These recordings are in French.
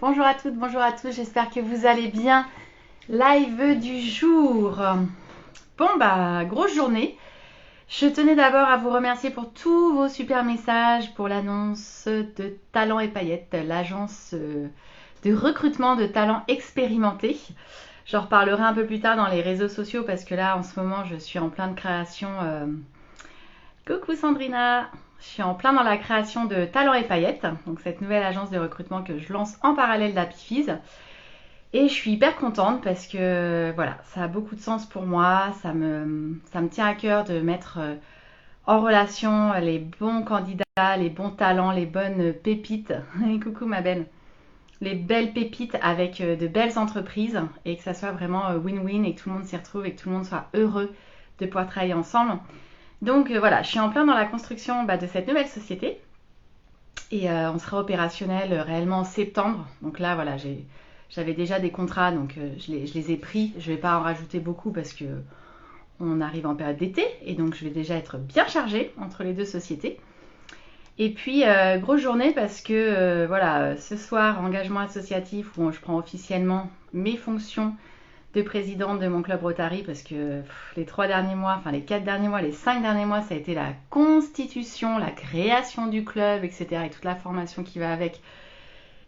Bonjour à toutes, bonjour à tous, j'espère que vous allez bien. Live du jour. Bon bah, grosse journée. Je tenais d'abord à vous remercier pour tous vos super messages pour l'annonce de Talents et Paillettes, l'agence de recrutement de talents expérimentés. J'en reparlerai un peu plus tard dans les réseaux sociaux parce que là en ce moment je suis en plein de création. Coucou Sandrina, je suis en plein dans la création de Talents et Paillettes, donc cette nouvelle agence de recrutement que je lance en parallèle d'Happyfiz. Et je suis hyper contente parce que voilà, ça a beaucoup de sens pour moi, ça me tient à cœur de mettre en relation les bons candidats, les bons talents, les bonnes pépites. Coucou ma belle. Les belles pépites avec de belles entreprises et que ça soit vraiment win-win et que tout le monde s'y retrouve et que tout le monde soit heureux de pouvoir travailler ensemble. Donc voilà, je suis en plein dans la construction de cette nouvelle société et on sera opérationnel réellement en septembre. Donc là, voilà, j'avais déjà des contrats, donc je les ai pris. Je ne vais pas en rajouter beaucoup parce que on arrive en période d'été et donc je vais déjà être bien chargée entre les deux sociétés. Et puis, grosse journée parce que voilà, ce soir, engagement associatif où je prends officiellement mes fonctions de présidente de mon club Rotary parce que les 3 derniers mois, enfin les 4 derniers mois, les 5 derniers mois, ça a été la constitution, la création du club, etc. et toute la formation qui va avec.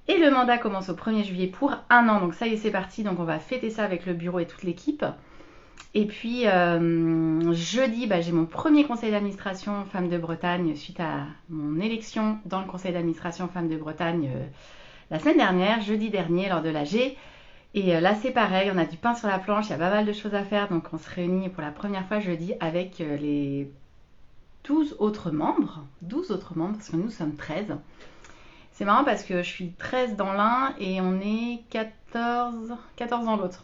Et le mandat commence au 1er juillet pour 1 an, donc ça y est, c'est parti. Donc on va fêter ça avec le bureau et toute l'équipe. Et puis jeudi, j'ai mon premier conseil d'administration Femmes de Bretagne suite à mon élection dans le conseil d'administration Femmes de Bretagne la semaine dernière, jeudi dernier, lors de l'AG. Et là, c'est pareil, on a du pain sur la planche, il y a pas mal de choses à faire. Donc, on se réunit pour la première fois jeudi avec les 12 autres membres. 12 autres membres, parce que nous sommes 13. C'est marrant parce que je suis 13 dans l'un et on est 14 dans l'autre.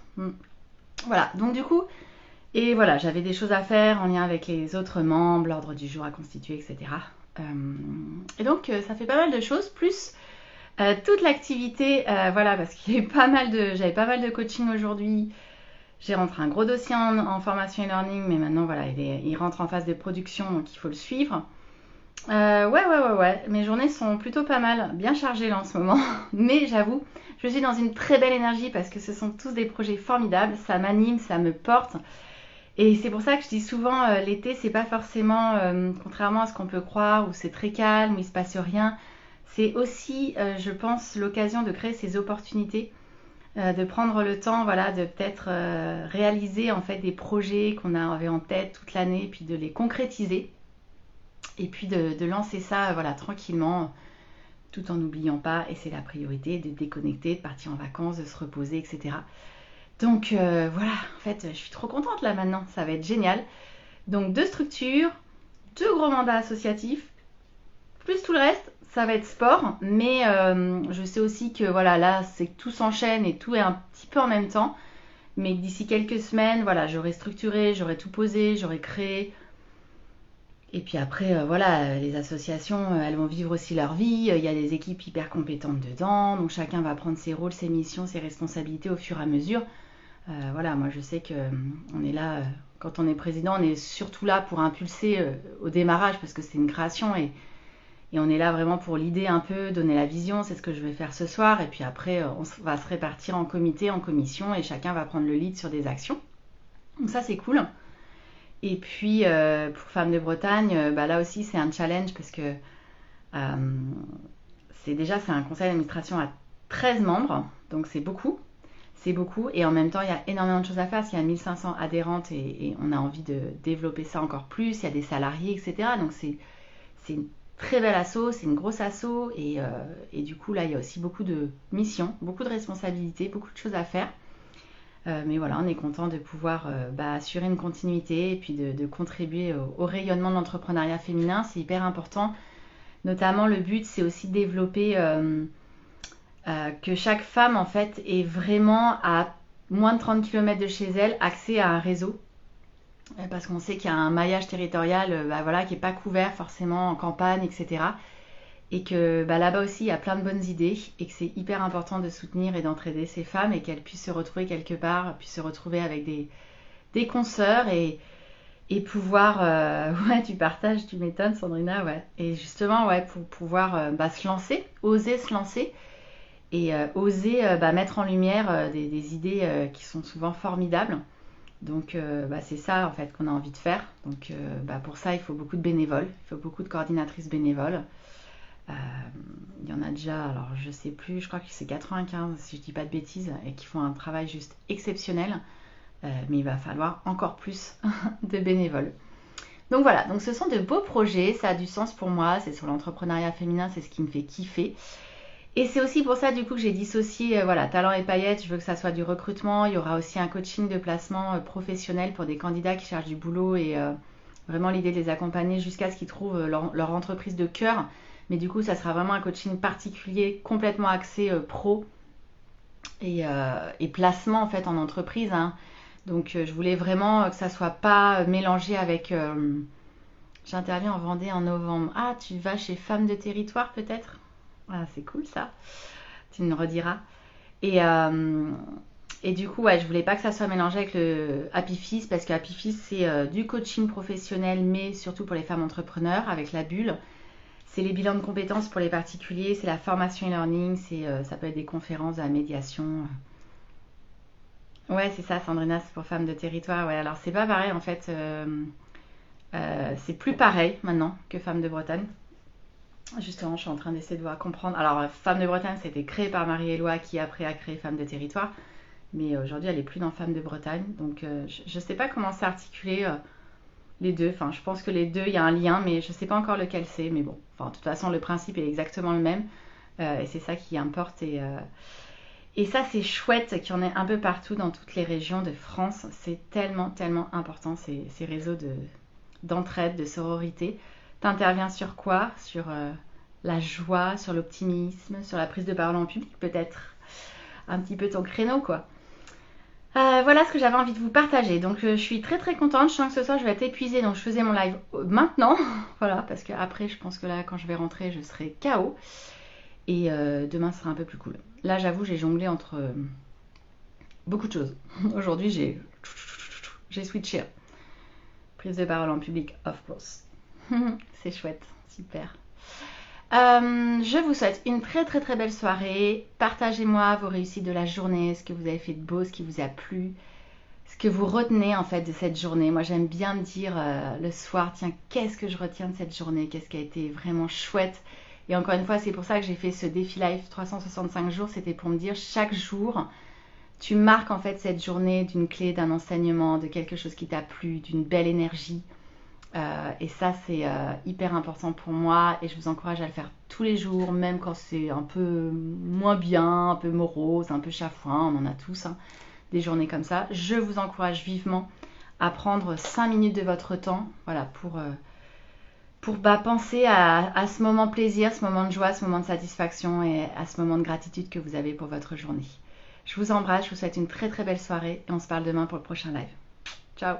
Voilà, donc du coup, et voilà, j'avais des choses à faire en lien avec les autres membres, l'ordre du jour à constituer, etc. Et donc, ça fait pas mal de choses, plus toute l'activité, voilà, parce qu'il y a eu j'avais pas mal de coaching aujourd'hui. J'ai rentré un gros dossier en formation et learning, mais maintenant, voilà, il rentre en phase de production, donc il faut le suivre. Ouais. Mes journées sont plutôt pas mal, bien chargées là en ce moment. Mais j'avoue, je suis dans une très belle énergie parce que ce sont tous des projets formidables. Ça m'anime, ça me porte. Et c'est pour ça que je dis souvent, l'été, c'est pas forcément, contrairement à ce qu'on peut croire, où c'est très calme, où il se passe rien. C'est aussi, je pense, l'occasion de créer ces opportunités, de prendre le temps, voilà, de peut-être réaliser en fait des projets qu'on avait en tête toute l'année, puis de les concrétiser, et puis de lancer ça, voilà, tranquillement, tout en n'oubliant pas, et c'est la priorité, de déconnecter, de partir en vacances, de se reposer, etc. Donc voilà, en fait, je suis trop contente là maintenant, ça va être génial. Donc 2 structures, 2 gros mandats associatifs, plus tout le reste, ça va être sport, mais je sais aussi que voilà, là, c'est que tout s'enchaîne et tout est un petit peu en même temps. Mais d'ici quelques semaines, voilà, j'aurai structuré, j'aurai tout posé, j'aurai créé. Et puis après, voilà, les associations, elles vont vivre aussi leur vie. Il y a des équipes hyper compétentes dedans, donc chacun va prendre ses rôles, ses missions, ses responsabilités au fur et à mesure. Voilà, moi je sais que on est là, quand on est président, on est surtout là pour impulser au démarrage parce que c'est une création et on est là vraiment pour l'idée un peu, donner la vision, c'est ce que je vais faire ce soir. Et puis après, on va se répartir en comité, en commission, et chacun va prendre le lead sur des actions. Donc ça, c'est cool. Et puis, pour Femmes de Bretagne, là aussi, c'est un challenge parce que euh, c'est un conseil d'administration à 13 membres, donc c'est beaucoup. C'est beaucoup. Et en même temps, il y a énormément de choses à faire parce qu'il y a 1500 adhérentes et on a envie de développer ça encore plus. Il y a des salariés, etc. Donc c'est une très belle asso, c'est une grosse asso et du coup là il y a aussi beaucoup de missions, beaucoup de responsabilités, beaucoup de choses à faire. Mais voilà, on est content de pouvoir assurer une continuité et puis de contribuer au rayonnement de l'entrepreneuriat féminin, c'est hyper important. Notamment le but c'est aussi de développer que chaque femme en fait ait vraiment à moins de 30 km de chez elle accès à un réseau parce qu'on sait qu'il y a un maillage territorial voilà, qui n'est pas couvert forcément en campagne, etc. Et que là-bas aussi, il y a plein de bonnes idées et que c'est hyper important de soutenir et d'entraider ces femmes et qu'elles puissent se retrouver quelque part, puissent se retrouver avec des consoeurs et pouvoir... ouais, tu partages, tu m'étonnes, Sandrina, ouais. Et justement, ouais, pour pouvoir se lancer, oser se lancer et oser mettre en lumière des idées qui sont souvent formidables. Donc c'est ça en fait qu'on a envie de faire. Donc pour ça il faut beaucoup de bénévoles, il faut beaucoup de coordinatrices bénévoles. Il y en a déjà, alors je sais plus, je crois que c'est 95 si je dis pas de bêtises, et qui font un travail juste exceptionnel. Mais il va falloir encore plus de bénévoles. Donc voilà, donc ce sont de beaux projets, ça a du sens pour moi, c'est sur l'entrepreneuriat féminin, c'est ce qui me fait kiffer. Et c'est aussi pour ça du coup que j'ai dissocié talent et paillettes, je veux que ça soit du recrutement, il y aura aussi un coaching de placement professionnel pour des candidats qui cherchent du boulot et vraiment l'idée de les accompagner jusqu'à ce qu'ils trouvent leur entreprise de cœur. Mais du coup ça sera vraiment un coaching particulier, complètement axé pro et placement en fait en entreprise. Hein. Donc je voulais vraiment que ça soit pas mélangé avec... J'interviens en Vendée en novembre. Ah, tu vas chez Femmes de Territoire peut-être? Ah, c'est cool ça. Tu me rediras. Et du coup, ouais, je voulais pas que ça soit mélangé avec le Happy Fist parce que Happy Fist, c'est du coaching professionnel, mais surtout pour les femmes entrepreneurs avec la bulle. C'est les bilans de compétences pour les particuliers, c'est la formation e-learning, ça peut être des conférences, de la médiation. Ouais, c'est ça, Sandrina, c'est pour Femmes de Territoire. Ouais, alors c'est pas pareil en fait. C'est plus pareil maintenant que Femmes de Bretagne. Justement, je suis en train d'essayer de voir comprendre. Alors, Femmes de Bretagne, c'était créé par Marie-Éloi qui après a créé Femmes de Territoire. Mais aujourd'hui, elle est plus dans Femmes de Bretagne. Donc, je ne sais pas comment s'articuler les deux. Enfin, je pense que les deux, il y a un lien, mais je ne sais pas encore lequel c'est. Mais bon, enfin, de toute façon, le principe est exactement le même. Et c'est ça qui importe. Et ça, c'est chouette qu'il y en ait un peu partout dans toutes les régions de France. C'est tellement, tellement important, ces réseaux d'entraide, de sororité. T'interviens sur quoi? Sur la joie, sur l'optimisme, sur la prise de parole en public peut-être? Un petit peu ton créneau quoi. Voilà ce que j'avais envie de vous partager. Donc je suis très très contente. Je sens que ce soir je vais être épuisée. Donc je faisais mon live maintenant. Voilà, parce que après je pense que là quand je vais rentrer je serai KO. Et demain sera un peu plus cool. Là j'avoue j'ai jonglé entre beaucoup de choses. Aujourd'hui j'ai switché. Prise de parole en public, of course. C'est chouette, super. Je vous souhaite une très très très belle soirée. Partagez-moi vos réussites de la journée, ce que vous avez fait de beau, ce qui vous a plu, ce que vous retenez en fait de cette journée. Moi j'aime bien me dire le soir, tiens, qu'est-ce que je retiens de cette journée, qu'est-ce qui a été vraiment chouette. Et encore une fois, c'est pour ça que j'ai fait ce défi live 365 jours, c'était pour me dire chaque jour, tu marques en fait cette journée d'une clé, d'un enseignement, de quelque chose qui t'a plu, d'une belle énergie. Et ça c'est hyper important pour moi et je vous encourage à le faire tous les jours, même quand c'est un peu moins bien, un peu morose, un peu chafouin, on en a tous hein, des journées comme ça. Je vous encourage vivement à prendre 5 minutes de votre temps voilà, pour penser à ce moment plaisir, ce moment de joie, ce moment de satisfaction et à ce moment de gratitude que vous avez pour votre journée. Je vous embrasse, je vous souhaite une très très belle soirée et on se parle demain pour le prochain live. Ciao!